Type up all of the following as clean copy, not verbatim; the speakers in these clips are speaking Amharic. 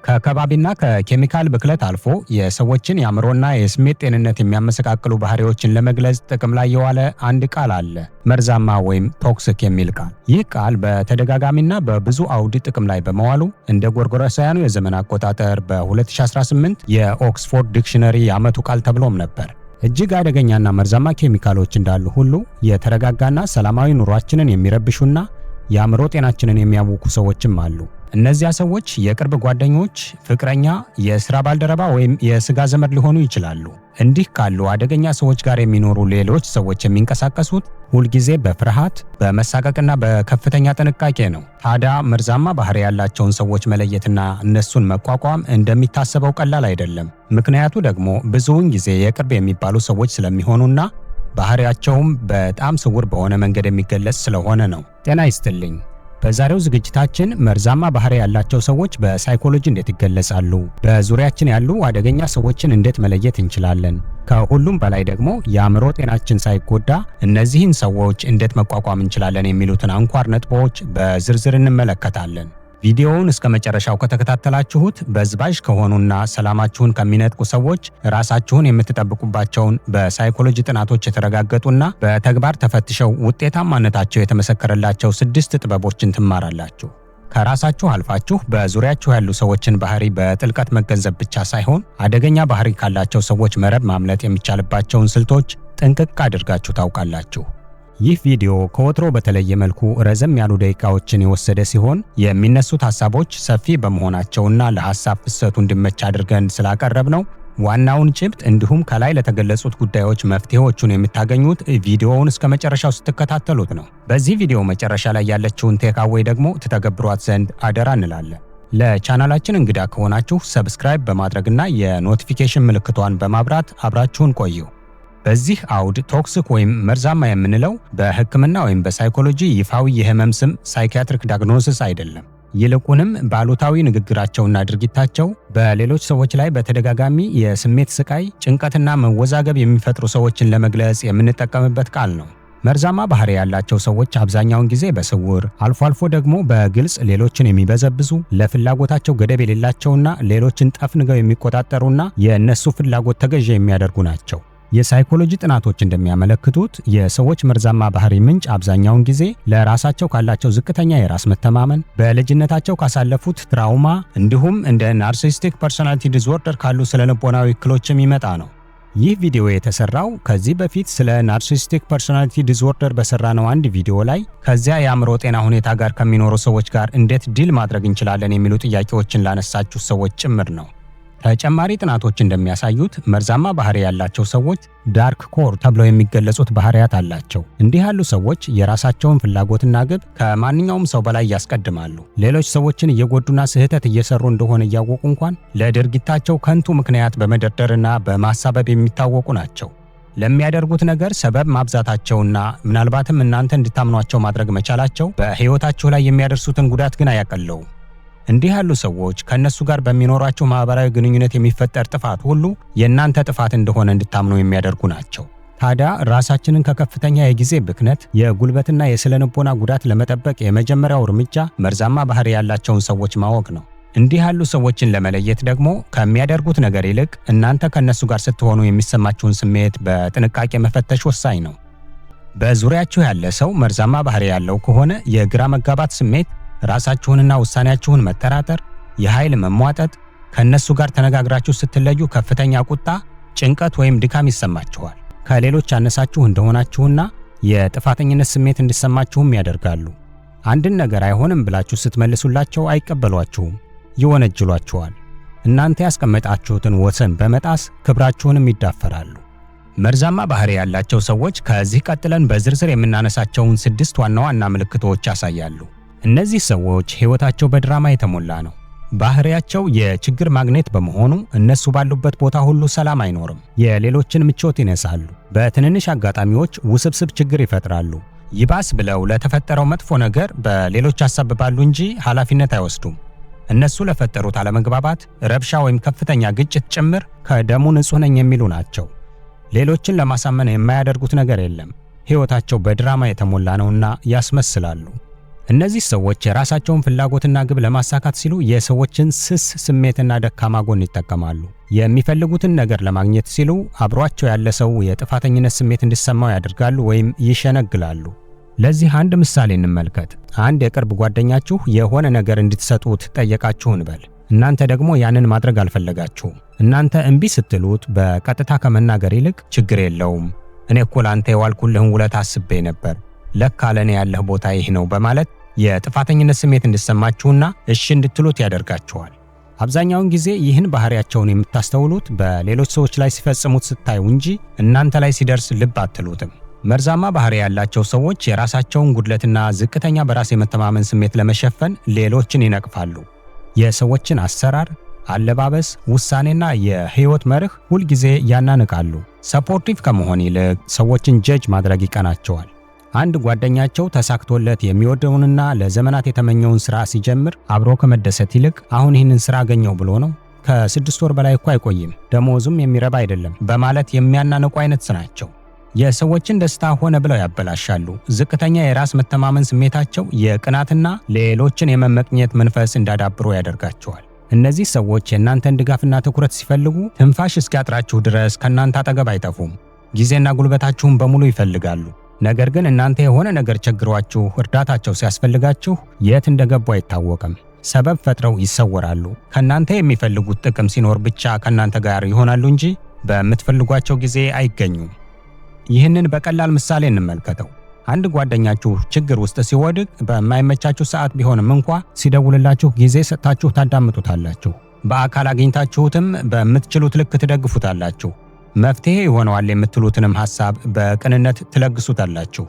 ከከባቢና ከኬሚካል ብክለት አልፎ የሰዎችን የአእምሮና የስሜት ጤንነት የሚያመሰቃቅሉ ባህሪዎችን ለመግለጽ ጥቅም ላይ የዋለ አንድ ቃል አለ። መርዛማ ወይም ቶክሲክ የሚል ቃል። ይህ ቃል በተደጋጋሚና በብዙ አውድ ጥቅም ላይ በመዋሉ እንደ ጎርጎሮሳውያኑ የዘመን አቆጣጠር በ2018 የኦክስፎርድ ዲክሽነሪ የዓመቱ ቃል ተብሎም ነበር። እጅግ አደገኛና መርዛማ ኬሚካሎች እንዳሉ ሁሉ የተረጋጋና ሰላማዊ ኑሯችንን የሚረብሹና የአእምሮ ጤናችንን የሚያውኩ ሰዎችም አሉ። እነዚያ ሰዎች የቅርብ ጓደኞች፣ ፍቅረኛ፣ የሥራ ባልደረባ ወይም የሥጋ ዘመድ ሊሆኑ ይችላሉ። እንዲህ ካሉ አደገኛ ሰዎች ጋር የሚኖሩ ሌሎች ሰዎች የሚንቀሳቀሱት ሁልጊዜ በፍርሃት፣ በመሳቀቅና በከፍተኛ ጥንቃቄ ነው። ታዲያ መርዛማ ባህሪ ያላቸውን ሰዎች መለየትና እነሱን መቋቋም እንደሚታሰበው ቀላል አይደለም። ምክንያቱ ደግሞ ብዙውን ጊዜ የቅርብ የሚባሉ ሰዎች ስለሚሆኑና ባህሪያቸውም በጣም ስውር በሆነ መንገድ የሚገለጽ ስለሆነ ነው። ጤና ይስጥልኝ። በዛሬው ዝግጅታችን መርዛማ ባህሪ ያላቸው ሰዎች በሳይኮሎጂ እንዴት ይገለጻሉ፣ በዙሪያችን ያሉ አደገኛ ሰዎችን እንዴት መለየት እንችላለን፣ ከሁሉም በላይ ደግሞ የአእምሮ ጤናችን ሳይጎዳ እነዚህን ሰዎች እንዴት መቋቋም እንችላለን የሚሉትን አንኳር ነጥቦች በዝርዝር እንመለከታለን። ቪዲዮውን እስከ መጨረሻው ከተከታተላችሁት በዝባዥ ከሆኑና ሰላማችሁን ከሚነጥቁ ሰዎች ራሳችሁን የምትጠብቁባቸውን በሳይኮሎጂ ጥናቶች የተረጋገጡና በተግባር ተፈትሸው ውጤታማነታቸው የተመሰከረላቸው 6 ጥበቦችን ትማራላችሁ። ከራሳችሁ አልፋችሁ በዙሪያችሁ ያሉ ሰዎችን ባህሪ በጥልቀት መገንዘብ ብቻ ሳይሆን አደገኛ ባህሪ ካላቸው ሰዎች መረብ ማምለጥ የሚቻልባቸውን ስልቶች ጥንቅቅ አድርጋችሁ ታውቃላችሁ። ይህ ቪዲዮ ከወትሮ በተለየ መልኩ ረዘም ያሉ ደቂቃዎችን የወሰደ ሲሆን የሚነሱት ሐሳቦች ሰፊ በመሆናቸውና ለሐሳብ ፍሰቱ እንዲመች አድርገን ስላቀረብነው ዋናውን ጭብጥ እንዲሁም ከላይ ለተገለጹት ጉዳዮች መፍትሄዎቹን የምታገኙት ቪዲዮውን እስከ መጨረሻው ስትከታተሉት ነው። በዚህ ቪዲዮ መጨረሻ ላይ ያለችውን ቴክአዌይ ደግሞ ትተገብሯት ዘንድ አደራ እንላለን። ለቻናላችን እንግዳ ከሆናችሁ ሰብስክራይብ በማድረግና የኖቲፊኬሽን ምልክቷን በማብራት አብራችሁን ቆዩ። በዚህ አውድ ቶክሲክ ወይም መርዛማ የምንለው በሕክምና ወይም በሳይኮሎጂ ይፋዊ የህመም ስም ሳይኪያትሪክ ዳያግኖሲስ አይደለም። ይልቁንም ባሉታዊ ንግግራቸውና ድርጊታቸው በሌሎች ሰዎች ላይ በተደጋጋሚ የስሜት ስቃይ፣ ጭንቀትና መወዛገብ የሚፈጥሩ ሰዎችን ለመግለጽ የምንጠቀምበት ቃል ነው። መርዛማ ባህሪ ያላቸው ሰዎች አብዛኛውን ጊዜ በስውር አልፎ አልፎ ደግሞ በግልጽ ሌሎችን የሚበዘብዙ፣ ለፍላጎታቸው ገደብ የሌላቸውና ሌሎችን ጠፍንገው የሚቆጣጠሩና የእነሱ ፍላጎት ተገዥ የሚያደርጉ ናቸው። የሳይኮሎጂ ጥናቶች እንደሚያመለክቱት የሰዎች መርዛማ ባህሪ ምንጭ አብዛኛውን ጊዜ ለራሳቸው ካላቸው ዝቅተኛ የራስ መተማመን፣ በልጅነታቸው ካሳለፉት ትራውማ እንዲሁም እንደ ናርሲሲስቲክ ፐርሶናሊቲ ዲስኦርደር ካሉ ስነልቦናዊ እክሎች የሚመጣ ነው። ይህ ቪዲዮ የተሰራው ከዚህ በፊት ስለ ናርሲሲስቲክ ፐርሶናሊቲ ዲስኦርደር በሰራነው አንድ ቪዲዮ ላይ ከዚያ የአእምሮ ጤና ሁኔታ ጋር ከሚኖሩ ሰዎች ጋር እንዴት ዲል ማድረግ እንችላለን የሚሉ ጥያቄዎችን ላነሳችሁ ሰዎች ጭምር ነው። ተጨማሪ ጥናቶች እንደሚያሳዩት መርዛማ ባህሪ ያላቸው ሰዎች ዳርክ ኮር ተብለው የሚገለጹት ባህሪያት አላቸው። እንዲህ ያሉ ሰዎች የራሳቸውን ፍላጎትና ግብ ከማንኛውም ሰው በላይ ያስቀድማሉ። ሌሎች ሰዎችን እየጎዱና ስህተት እየሰሩ እንደሆነ እያወቁ እንኳን ለድርጊታቸው ከንቱ ምክንያት በመደርደርና በማሳበብ የሚታወቁ ናቸው። ለሚያደርጉት ነገር ሰበብ ማብዛታቸውና ምናልባትም እናንተ እንድታምኗቸው ማድረግ መቻላቸው በሕይወታችሁ ላይ የሚያደርሱትን ጉዳት ግን አያቀለውም። እንዲህ ያሉ ሰዎች ከነሱ ጋር በሚኖራቸው ማህበራዊ ግንኙነት የሚፈጠር ጥፋት ሁሉ የእናንተ ጥፋት እንደሆነ እንድታምኑ የሚያደርጉ ናቸው። ታዲያ ራሳችንን ከከፍተኛ የጊዜ ብክነት፣ የጉልበትና የስነልቦና ጉዳት ለመጠበቅ የመጀመሪያው እርምጃ መርዛማ ባህሪ ያላቸውን ሰዎች ማወቅ ነው። እንዲህ ያሉ ሰዎችን ለመለየት ደግሞ ከሚያደርጉት ነገር ይልቅ እናንተ ከነሱ ጋር ስትሆኑ የሚሰማችሁን ስሜት በጥንቃቄ መፈተሽ ወሳኝ ነው። በዙሪያችሁ ያለ ሰው መርዛማ ባህሪ ያለው ከሆነ የግራ መጋባት ስሜት፣ ራሳችሁንና ውሳኔያችሁን መጠራጠር፣ የኃይል መሟጠጥ፣ ከነሱ ጋር ተነጋግራችሁ ስትለዩ ከፍተኛ ቁጣ፣ ጭንቀት ወይም ድካም ይሰማችኋል። ከሌሎች ያነሳችሁ እንደሆናችሁና የጥፋተኝነት ስሜት እንዲሰማችሁም ያደርጋሉ። አንድን ነገር አይሆንም ብላችሁ ስትመልሱላቸው አይቀበሏችሁም፣ ይወነጅሏችኋል። እናንተ ያስቀመጣችሁትን ወሰን በመጣስ ክብራችሁንም ይዳፈራሉ። መርዛማ ባህሪ ያላቸው ሰዎች ከዚህ ቀጥለን በዝርዝር የምናነሳቸውን 6 ዋና ዋና ምልክቶች ያሳያሉ። እነዚህ ሰዎች ሕይወታቸው በድራማ የተሞላ ነው። ባህሪያቸው የችግር ማግኔት በመሆኑ እነሱ ባሉበት ቦታ ሁሉ ሰላም አይኖርም። የሌሎችን ምቾት ይነሳሉ። በትንንሽ አጋጣሚዎች ውስብስብ ችግር ይፈጥራሉ። ይባስ ብለው ለተፈጠረው መጥፎ ነገር በሌሎች ያሳብባሉ እንጂ ኃላፊነት አይወስዱም። እነሱ ለፈጠሩት አለመግባባት፣ ረብሻ ወይም ከፍተኛ ግጭት ጭምር ከደሙ ንጹህ ነኝ የሚሉ ናቸው። ሌሎችን ለማሳመን የማያደርጉት ነገር የለም። ሕይወታቸው በድራማ የተሞላ ነውና ያስመስላሉ። እነዚህ ሰዎች የራሳቸውን ፍላጎትና ግብ ለማሳካት ሲሉ የሰዎችን ስስ ስሜትና ደካማ ጎን ይጠቀማሉ። የሚፈልጉትን ነገር ለማግኘት ሲሉ አብሯቸው ያለ ሰው የጥፋተኝነት ስሜት እንዲሰማው ያደርጋሉ ወይም ይሸነግላሉ። ለዚህ አንድ ምሳሌ እንመልከት። አንድ የቅርብ ጓደኛችሁ የሆነ ነገር እንድትሰጡት ጠየቃችሁ እንበል። እናንተ ደግሞ ያንን ማድረግ አልፈለጋችሁም። እናንተ እምቢ ስትሉት በቀጥታ ከመናገር ይልቅ ችግር የለውም፣ እኔ እኮ ላንተ የዋልኩልህን ውለታ አስቤ ነበር፣ ለካ ለኔ ያለህ ቦታ ይህ ነው በማለት የጥፋተኝነት ስሜት እንዲሰማችሁና እሺ እንድትሉት ያደርጋችኋል። አብዛኛውን ጊዜ ይህን ባህሪያቸውን የምታስተውሉት በሌሎች ሰዎች ላይ ሲፈጽሙት ስታዩ እንጂ እናንተ ላይ ሲደርስ ልብ አትሉትም። መርዛማ ባህሪ ያላቸው ሰዎች የራሳቸውን ጉድለትና ዝቅተኛ በራስ የመተማመን ስሜት ለመሸፈን ሌሎችን ይነቅፋሉ። የሰዎችን አሰራር፣ አለባበስ፣ ውሳኔና የህይወት መርህ ሁልጊዜ ያናንቃሉ። ሰፖርቲቭ ከመሆን ይልቅ ሰዎችን ጀጅ ማድረግ ይቀናቸዋል። አንድ ጓደኛቸው ተሳክቶለት የሚወደውንና ለዘመናት የተመኘውን ሥራ ሲጀምር አብሮ ከመደሰት ይልቅ አሁን ይህንን ሥራ አገኘው ብሎ ነው፣ ከ6 ወር በላይ እኮ አይቆይም፣ ደሞዙም የሚረባ አይደለም በማለት የሚያናንቁ አይነት ናቸው። የሰዎችን ደስታ ሆነ ብለው ያበላሻሉ። ዝቅተኛ የራስ መተማመን ስሜታቸው የቅናትና ሌሎችን የመመቅኘት መንፈስ እንዳዳብሩ ያደርጋቸዋል። እነዚህ ሰዎች የእናንተን ድጋፍና ትኩረት ሲፈልጉ ትንፋሽ እስኪያጥራችሁ ድረስ ከእናንተ አጠገብ አይጠፉም። ጊዜና ጉልበታችሁን በሙሉ ይፈልጋሉ። ነገር ግን እናንተ የሆነ ነገር ቸግሯችሁ እርዳታቸው ሲያስፈልጋችሁ የት እንደገቡ አይታወቅም። ሰበብ ፈጥረው ይሰወራሉ። ከእናንተ የሚፈልጉት ጥቅም ሲኖር ብቻ ከእናንተ ጋር ይሆናሉ እንጂ በምትፈልጓቸው ጊዜ አይገኙም። ይህንን በቀላል ምሳሌ እንመልከተው። አንድ ጓደኛችሁ ችግር ውስጥ ሲወድቅ በማይመቻችሁ ሰዓት ቢሆንም እንኳ ሲደውልላችሁ ጊዜ ሰጥታችሁ ታዳምጡታላችሁ። በአካል አግኝታችሁትም በምትችሉት ልክ ትደግፉታላችሁ። መፍትሄ ይሆነዋል የምትሉትንም ሐሳብ በቅንነት ትለግሱታላችሁ።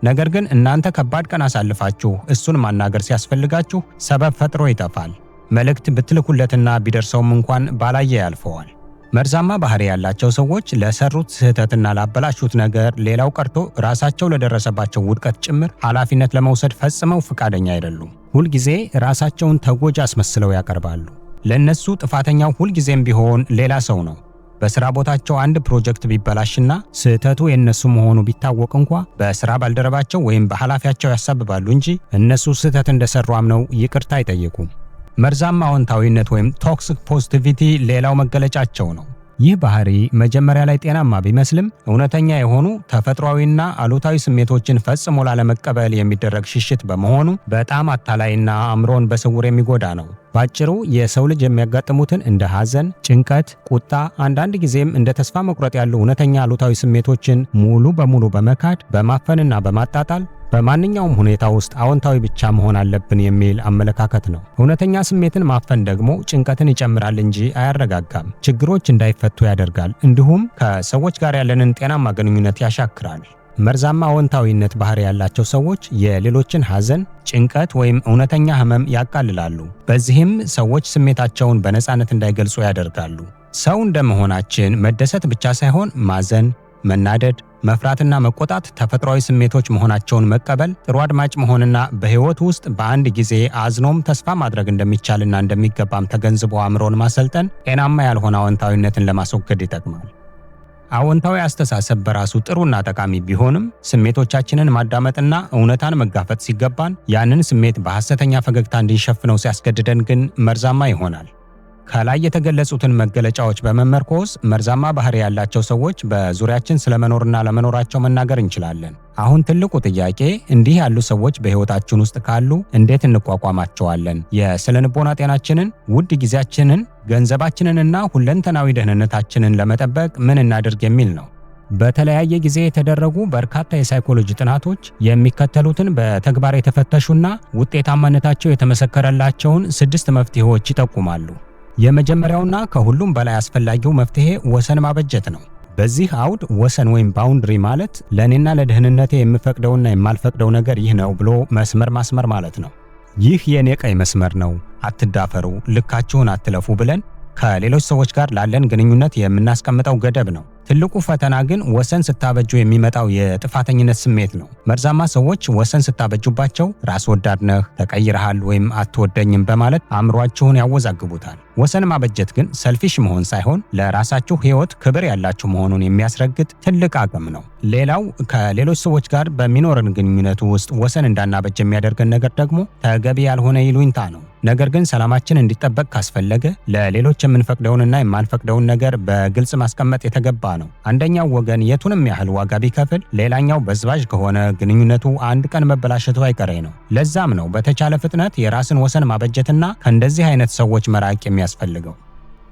ነገር ግን እናንተ ከባድ ቀን አሳልፋችሁ እሱን ማናገር ሲያስፈልጋችሁ ሰበብ ፈጥሮ ይጠፋል። መልእክት ብትልኩለትና ቢደርሰውም እንኳን ባላየ ያልፈዋል። መርዛማ ባህሪ ያላቸው ሰዎች ለሰሩት ስህተትና ላበላሹት ነገር ሌላው ቀርቶ ራሳቸው ለደረሰባቸው ውድቀት ጭምር ኃላፊነት ለመውሰድ ፈጽመው ፈቃደኛ አይደሉም። ሁልጊዜ ራሳቸውን ተጎጂ አስመስለው ያቀርባሉ። ለእነሱ ጥፋተኛው ሁልጊዜም ቢሆን ሌላ ሰው ነው። በሥራ ቦታቸው አንድ ፕሮጀክት ቢበላሽና ስህተቱ የእነሱ መሆኑ ቢታወቅ እንኳ በሥራ ባልደረባቸው ወይም በኃላፊያቸው ያሳብባሉ እንጂ እነሱ ስህተት እንደሰሩ አምነው ይቅርታ አይጠይቁም። መርዛማ አዎንታዊነት ወይም ቶክሲክ ፖዚቲቪቲ ሌላው መገለጫቸው ነው። ይህ ባህሪ መጀመሪያ ላይ ጤናማ ቢመስልም እውነተኛ የሆኑ ተፈጥሯዊና አሉታዊ ስሜቶችን ፈጽሞ ላለመቀበል የሚደረግ ሽሽት በመሆኑ በጣም አታላይና አእምሮን በስውር የሚጎዳ ነው። ባጭሩ የሰው ልጅ የሚያጋጥሙትን እንደ ሐዘን፣ ጭንቀት፣ ቁጣ፣ አንዳንድ ጊዜም እንደ ተስፋ መቁረጥ ያሉ እውነተኛ አሉታዊ ስሜቶችን ሙሉ በሙሉ በመካድ በማፈንና በማጣጣል በማንኛውም ሁኔታ ውስጥ አዎንታዊ ብቻ መሆን አለብን የሚል አመለካከት ነው። እውነተኛ ስሜትን ማፈን ደግሞ ጭንቀትን ይጨምራል እንጂ አያረጋጋም። ችግሮች እንዳይፈቱ ያደርጋል፣ እንዲሁም ከሰዎች ጋር ያለንን ጤናማ ግንኙነት ያሻክራል። መርዛማ አዎንታዊነት ባህሪ ያላቸው ሰዎች የሌሎችን ሐዘን፣ ጭንቀት ወይም እውነተኛ ህመም ያቃልላሉ። በዚህም ሰዎች ስሜታቸውን በነፃነት እንዳይገልጹ ያደርጋሉ። ሰው እንደመሆናችን መደሰት ብቻ ሳይሆን ማዘን፣ መናደድ፣ መፍራትና መቆጣት ተፈጥሯዊ ስሜቶች መሆናቸውን መቀበል፣ ጥሩ አድማጭ መሆንና በህይወት ውስጥ በአንድ ጊዜ አዝኖም ተስፋ ማድረግ እንደሚቻልና እንደሚገባም ተገንዝቦ አእምሮን ማሰልጠን ጤናማ ያልሆነ አዎንታዊነትን ለማስወገድ ይጠቅማል። አዎንታዊ አስተሳሰብ በራሱ ጥሩና ጠቃሚ ቢሆንም ስሜቶቻችንን ማዳመጥና እውነታን መጋፈጥ ሲገባን ያንን ስሜት በሐሰተኛ ፈገግታ እንድንሸፍነው ሲያስገድደን ግን መርዛማ ይሆናል። ከላይ የተገለጹትን መገለጫዎች በመመርኮዝ መርዛማ ባህሪ ያላቸው ሰዎች በዙሪያችን ስለመኖርና ለመኖራቸው መናገር እንችላለን። አሁን ትልቁ ጥያቄ እንዲህ ያሉ ሰዎች በህይወታችን ውስጥ ካሉ እንዴት እንቋቋማቸዋለን? የስነ-ልቦና ጤናችንን፣ ውድ ጊዜያችንን፣ ገንዘባችንንና ሁለንተናዊ ደህንነታችንን ለመጠበቅ ምን እናድርግ የሚል ነው። በተለያየ ጊዜ የተደረጉ በርካታ የሳይኮሎጂ ጥናቶች የሚከተሉትን በተግባር የተፈተሹና ውጤታማነታቸው የተመሰከረላቸውን 6 መፍትሄዎች ይጠቁማሉ። የመጀመሪያውና ከሁሉም በላይ አስፈላጊው መፍትሄ ወሰን ማበጀት ነው። በዚህ አውድ ወሰን ወይም ባውንድሪ ማለት ለእኔና ለደህንነቴ የምፈቅደውና የማልፈቅደው ነገር ይህ ነው ብሎ መስመር ማስመር ማለት ነው። ይህ የኔ ቀይ መስመር ነው፣ አትዳፈሩ፣ ልካችሁን አትለፉ ብለን ከሌሎች ሰዎች ጋር ላለን ግንኙነት የምናስቀምጠው ገደብ ነው። ትልቁ ፈተና ግን ወሰን ስታበጁ የሚመጣው የጥፋተኝነት ስሜት ነው። መርዛማ ሰዎች ወሰን ስታበጁባቸው ራስ ወዳድ ነህ፣ ተቀይረሃል ወይም አትወደኝም በማለት አእምሯችሁን ያወዛግቡታል። ወሰን ማበጀት ግን ሰልፊሽ መሆን ሳይሆን ለራሳችሁ ሕይወት ክብር ያላችሁ መሆኑን የሚያስረግጥ ትልቅ አቅም ነው። ሌላው ከሌሎች ሰዎች ጋር በሚኖረን ግንኙነቱ ውስጥ ወሰን እንዳናበጅ የሚያደርገን ነገር ደግሞ ተገቢ ያልሆነ ይሉኝታ ነው። ነገር ግን ሰላማችን እንዲጠበቅ ካስፈለገ ለሌሎች የምንፈቅደውንና የማንፈቅደውን ነገር በግልጽ ማስቀመጥ የተገባ ነው። አንደኛው ወገን የቱንም ያህል ዋጋ ቢከፍል፣ ሌላኛው በዝባዥ ከሆነ ግንኙነቱ አንድ ቀን መበላሸቱ አይቀሬ ነው። ለዛም ነው በተቻለ ፍጥነት የራስን ወሰን ማበጀትና ከእንደዚህ አይነት ሰዎች መራቅ የሚያስፈልገው።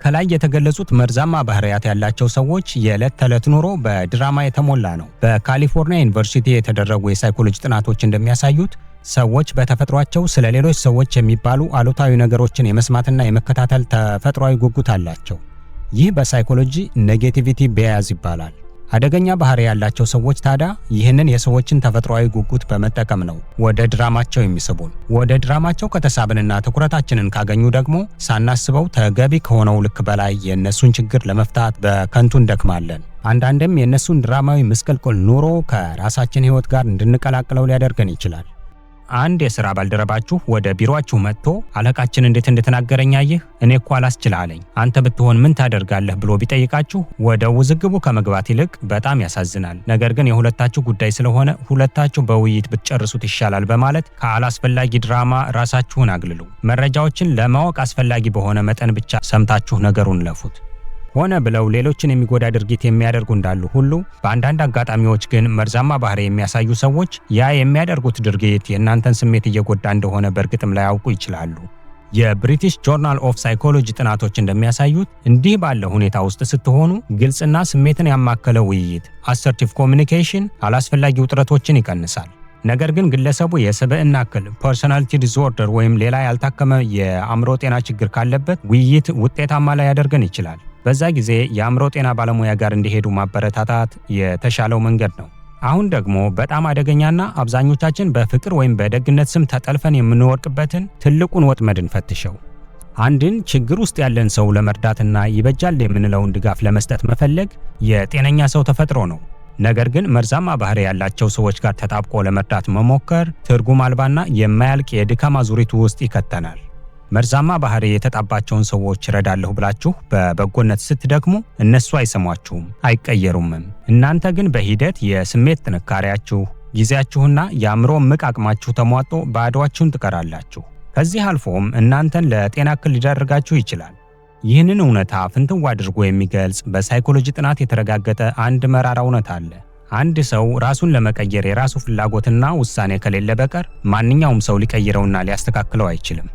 ከላይ የተገለጹት መርዛማ ባህሪያት ያላቸው ሰዎች የዕለት ተዕለት ኑሮ በድራማ የተሞላ ነው። በካሊፎርኒያ ዩኒቨርሲቲ የተደረጉ የሳይኮሎጂ ጥናቶች እንደሚያሳዩት ሰዎች በተፈጥሯቸው ስለ ሌሎች ሰዎች የሚባሉ አሉታዊ ነገሮችን የመስማትና የመከታተል ተፈጥሯዊ ጉጉት አላቸው። ይህ በሳይኮሎጂ ኔጌቲቪቲ ቢያዝ ይባላል። አደገኛ ባህሪ ያላቸው ሰዎች ታዲያ ይህንን የሰዎችን ተፈጥሯዊ ጉጉት በመጠቀም ነው ወደ ድራማቸው የሚስቡን። ወደ ድራማቸው ከተሳብንና ትኩረታችንን ካገኙ ደግሞ ሳናስበው ተገቢ ከሆነው ልክ በላይ የእነሱን ችግር ለመፍታት በከንቱ እንደክማለን። አንዳንድም የእነሱን ድራማዊ ምስቅልቅል ኑሮ ከራሳችን ሕይወት ጋር እንድንቀላቅለው ሊያደርገን ይችላል። አንድ የሥራ ባልደረባችሁ ወደ ቢሮአችሁ መጥቶ አለቃችን እንዴት እንደተናገረኝ አየህ፣ እኔ እኮ አላስችል አለኝ፣ አንተ ብትሆን ምን ታደርጋለህ ብሎ ቢጠይቃችሁ ወደ ውዝግቡ ከመግባት ይልቅ በጣም ያሳዝናል፣ ነገር ግን የሁለታችሁ ጉዳይ ስለሆነ ሁለታችሁ በውይይት ብትጨርሱት ይሻላል በማለት ከአላስፈላጊ ድራማ ራሳችሁን አግልሉ። መረጃዎችን ለማወቅ አስፈላጊ በሆነ መጠን ብቻ ሰምታችሁ ነገሩን ለፉት። ሆነ ብለው ሌሎችን የሚጎዳ ድርጊት የሚያደርጉ እንዳሉ ሁሉ በአንዳንድ አጋጣሚዎች ግን መርዛማ ባህሪ የሚያሳዩ ሰዎች ያ የሚያደርጉት ድርጊት የእናንተን ስሜት እየጎዳ እንደሆነ በእርግጥም ላያውቁ ይችላሉ። የብሪቲሽ ጆርናል ኦፍ ሳይኮሎጂ ጥናቶች እንደሚያሳዩት እንዲህ ባለ ሁኔታ ውስጥ ስትሆኑ ግልጽና ስሜትን ያማከለ ውይይት አሰርቲቭ ኮሚኒኬሽን አላስፈላጊ ውጥረቶችን ይቀንሳል። ነገር ግን ግለሰቡ የስብዕና እክል ፐርሶናሊቲ ዲስኦርደር ወይም ሌላ ያልታከመ የአእምሮ ጤና ችግር ካለበት ውይይት ውጤታማ ላይ ያደርገን ይችላል። በዛ ጊዜ የአእምሮ ጤና ባለሙያ ጋር እንዲሄዱ ማበረታታት የተሻለው መንገድ ነው። አሁን ደግሞ በጣም አደገኛና አብዛኞቻችን በፍቅር ወይም በደግነት ስም ተጠልፈን የምንወድቅበትን ትልቁን ወጥመድ እንፈትሸው። አንድን ችግር ውስጥ ያለን ሰው ለመርዳትና ይበጃል የምንለውን ድጋፍ ለመስጠት መፈለግ የጤነኛ ሰው ተፈጥሮ ነው። ነገር ግን መርዛማ ባህሪ ያላቸው ሰዎች ጋር ተጣብቆ ለመርዳት መሞከር ትርጉም አልባና የማያልቅ የድካም አዙሪት ውስጥ ይከተናል። መርዛማ ባህሪ የተጣባቸውን ሰዎች እረዳለሁ ብላችሁ በበጎነት ስትደክሙ እነሱ አይሰሟችሁም፣ አይቀየሩምም። እናንተ ግን በሂደት የስሜት ጥንካሬያችሁ፣ ጊዜያችሁና የአእምሮ እምቅ አቅማችሁ ተሟጦ ባዶአችሁን ትቀራላችሁ። ከዚህ አልፎም እናንተን ለጤና እክል ሊዳርጋችሁ ይችላል። ይህንን እውነታ ፍንትው አድርጎ የሚገልጽ በሳይኮሎጂ ጥናት የተረጋገጠ አንድ መራራ እውነት አለ። አንድ ሰው ራሱን ለመቀየር የራሱ ፍላጎትና ውሳኔ ከሌለ በቀር ማንኛውም ሰው ሊቀይረውና ሊያስተካክለው አይችልም።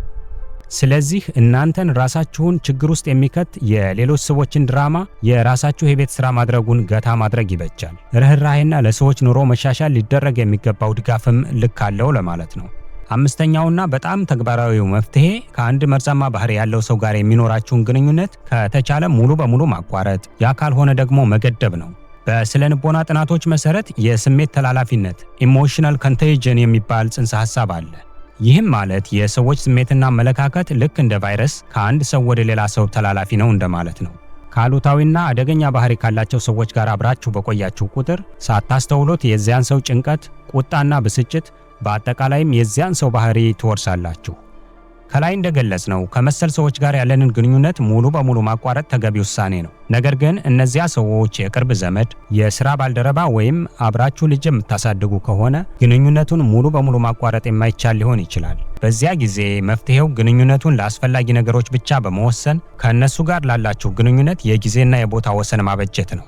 ስለዚህ እናንተን ራሳችሁን ችግር ውስጥ የሚከት የሌሎች ሰዎችን ድራማ የራሳችሁ የቤት ሥራ ማድረጉን ገታ ማድረግ ይበጃል። ርህራሄና ለሰዎች ኑሮ መሻሻል ሊደረግ የሚገባው ድጋፍም ልክ አለው ለማለት ነው። አምስተኛውና በጣም ተግባራዊው መፍትሄ ከአንድ መርዛማ ባህሪ ያለው ሰው ጋር የሚኖራችሁን ግንኙነት ከተቻለ ሙሉ በሙሉ ማቋረጥ፣ ያ ካልሆነ ደግሞ መገደብ ነው። በስነ ልቦና ጥናቶች መሰረት የስሜት ተላላፊነት ኢሞሽናል ኮንቴጂየን የሚባል ጽንሰ ሐሳብ አለ። ይህም ማለት የሰዎች ስሜትና አመለካከት ልክ እንደ ቫይረስ ከአንድ ሰው ወደ ሌላ ሰው ተላላፊ ነው እንደማለት ነው። ከአሉታዊና አደገኛ ባህሪ ካላቸው ሰዎች ጋር አብራችሁ በቆያችሁ ቁጥር ሳታስተውሉት የዚያን ሰው ጭንቀት፣ ቁጣና ብስጭት በአጠቃላይም የዚያን ሰው ባህሪ ትወርሳላችሁ። ከላይ እንደገለጽነው ከመሰል ሰዎች ጋር ያለንን ግንኙነት ሙሉ በሙሉ ማቋረጥ ተገቢ ውሳኔ ነው። ነገር ግን እነዚያ ሰዎች የቅርብ ዘመድ፣ የሥራ ባልደረባ ወይም አብራችሁ ልጅ የምታሳድጉ ከሆነ ግንኙነቱን ሙሉ በሙሉ ማቋረጥ የማይቻል ሊሆን ይችላል። በዚያ ጊዜ መፍትሄው ግንኙነቱን ለአስፈላጊ ነገሮች ብቻ በመወሰን ከእነሱ ጋር ላላችሁ ግንኙነት የጊዜና የቦታ ወሰን ማበጀት ነው።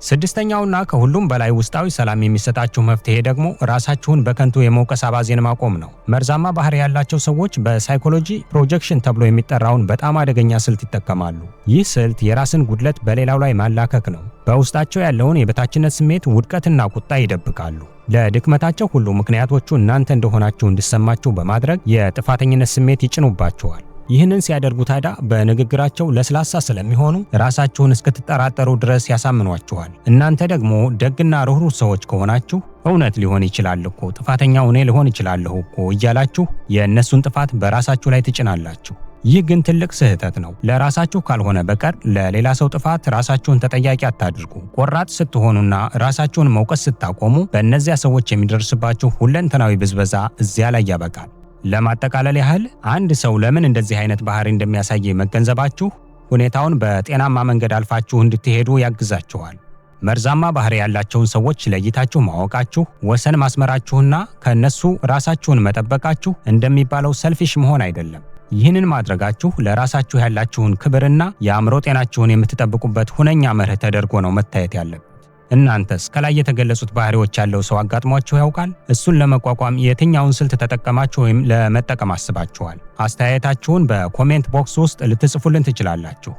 ስድስተኛውና ከሁሉም በላይ ውስጣዊ ሰላም የሚሰጣችሁ መፍትሄ ደግሞ ራሳችሁን በከንቱ የመውቀስ አባዜን ማቆም ነው። መርዛማ ባህሪ ያላቸው ሰዎች በሳይኮሎጂ ፕሮጀክሽን ተብሎ የሚጠራውን በጣም አደገኛ ስልት ይጠቀማሉ። ይህ ስልት የራስን ጉድለት በሌላው ላይ ማላከክ ነው። በውስጣቸው ያለውን የበታችነት ስሜት፣ ውድቀትና ቁጣ ይደብቃሉ። ለድክመታቸው ሁሉ ምክንያቶቹ እናንተ እንደሆናችሁ እንዲሰማችሁ በማድረግ የጥፋተኝነት ስሜት ይጭኑባችኋል። ይህንን ሲያደርጉ ታዲያ በንግግራቸው ለስላሳ ስለሚሆኑ ራሳችሁን እስክትጠራጠሩ ድረስ ያሳምኗችኋል። እናንተ ደግሞ ደግና ርኅሩህ ሰዎች ከሆናችሁ እውነት ሊሆን ይችላል እኮ ጥፋተኛው እኔ ልሆን ይችላለሁ እኮ እያላችሁ የእነሱን ጥፋት በራሳችሁ ላይ ትጭናላችሁ። ይህ ግን ትልቅ ስህተት ነው። ለራሳችሁ ካልሆነ በቀር ለሌላ ሰው ጥፋት ራሳችሁን ተጠያቂ አታድርጉ። ቆራጥ ስትሆኑና ራሳችሁን መውቀስ ስታቆሙ በእነዚያ ሰዎች የሚደርስባችሁ ሁለንተናዊ ብዝበዛ እዚያ ላይ ያበቃል። ለማጠቃለል ያህል አንድ ሰው ለምን እንደዚህ አይነት ባህሪ እንደሚያሳይ መገንዘባችሁ ሁኔታውን በጤናማ መንገድ አልፋችሁ እንድትሄዱ ያግዛችኋል። መርዛማ ባህሪ ያላቸውን ሰዎች ለይታችሁ ማወቃችሁ፣ ወሰን ማስመራችሁና ከነሱ ራሳችሁን መጠበቃችሁ እንደሚባለው ሰልፊሽ መሆን አይደለም። ይህንን ማድረጋችሁ ለራሳችሁ ያላችሁን ክብርና የአእምሮ ጤናችሁን የምትጠብቁበት ሁነኛ መርህ ተደርጎ ነው መታየት ያለበት። እናንተስ ከላይ የተገለጹት ባህሪዎች ያለው ሰው አጋጥሟችሁ ያውቃል? እሱን ለመቋቋም የትኛውን ስልት ተጠቀማችሁ ወይም ለመጠቀም አስባችኋል? አስተያየታችሁን በኮሜንት ቦክስ ውስጥ ልትጽፉልን ትችላላችሁ።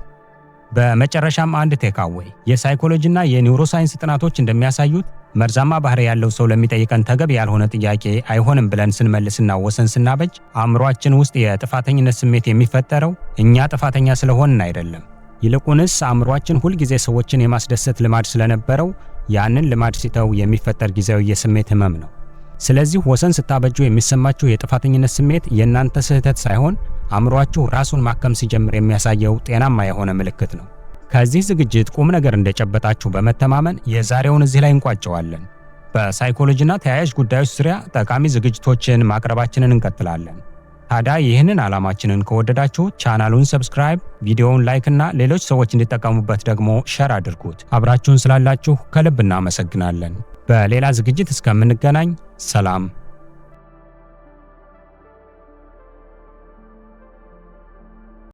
በመጨረሻም አንድ ቴካዌይ፣ የሳይኮሎጂና የኒውሮሳይንስ ጥናቶች እንደሚያሳዩት መርዛማ ባህሪ ያለው ሰው ለሚጠይቀን ተገቢ ያልሆነ ጥያቄ አይሆንም ብለን ስንመልስና ወሰን ስናበጅ አእምሯችን ውስጥ የጥፋተኝነት ስሜት የሚፈጠረው እኛ ጥፋተኛ ስለሆንን አይደለም። ይልቁንስ አእምሯችን ሁልጊዜ ሰዎችን የማስደሰት ልማድ ስለነበረው ያንን ልማድ ሲተው የሚፈጠር ጊዜያዊ የስሜት ህመም ነው። ስለዚህ ወሰን ስታበጁ የሚሰማችሁ የጥፋተኝነት ስሜት የእናንተ ስህተት ሳይሆን አእምሯችሁ ራሱን ማከም ሲጀምር የሚያሳየው ጤናማ የሆነ ምልክት ነው። ከዚህ ዝግጅት ቁም ነገር እንደጨበጣችሁ በመተማመን የዛሬውን እዚህ ላይ እንቋጨዋለን። በሳይኮሎጂና ተያያዥ ጉዳዮች ዙሪያ ጠቃሚ ዝግጅቶችን ማቅረባችንን እንቀጥላለን። ታዲያ ይህንን ዓላማችንን ከወደዳችሁ ቻናሉን ሰብስክራይብ፣ ቪዲዮውን ላይክ እና ሌሎች ሰዎች እንዲጠቀሙበት ደግሞ ሼር አድርጉት። አብራችሁን ስላላችሁ ከልብ እናመሰግናለን። በሌላ ዝግጅት እስከምንገናኝ ሰላም።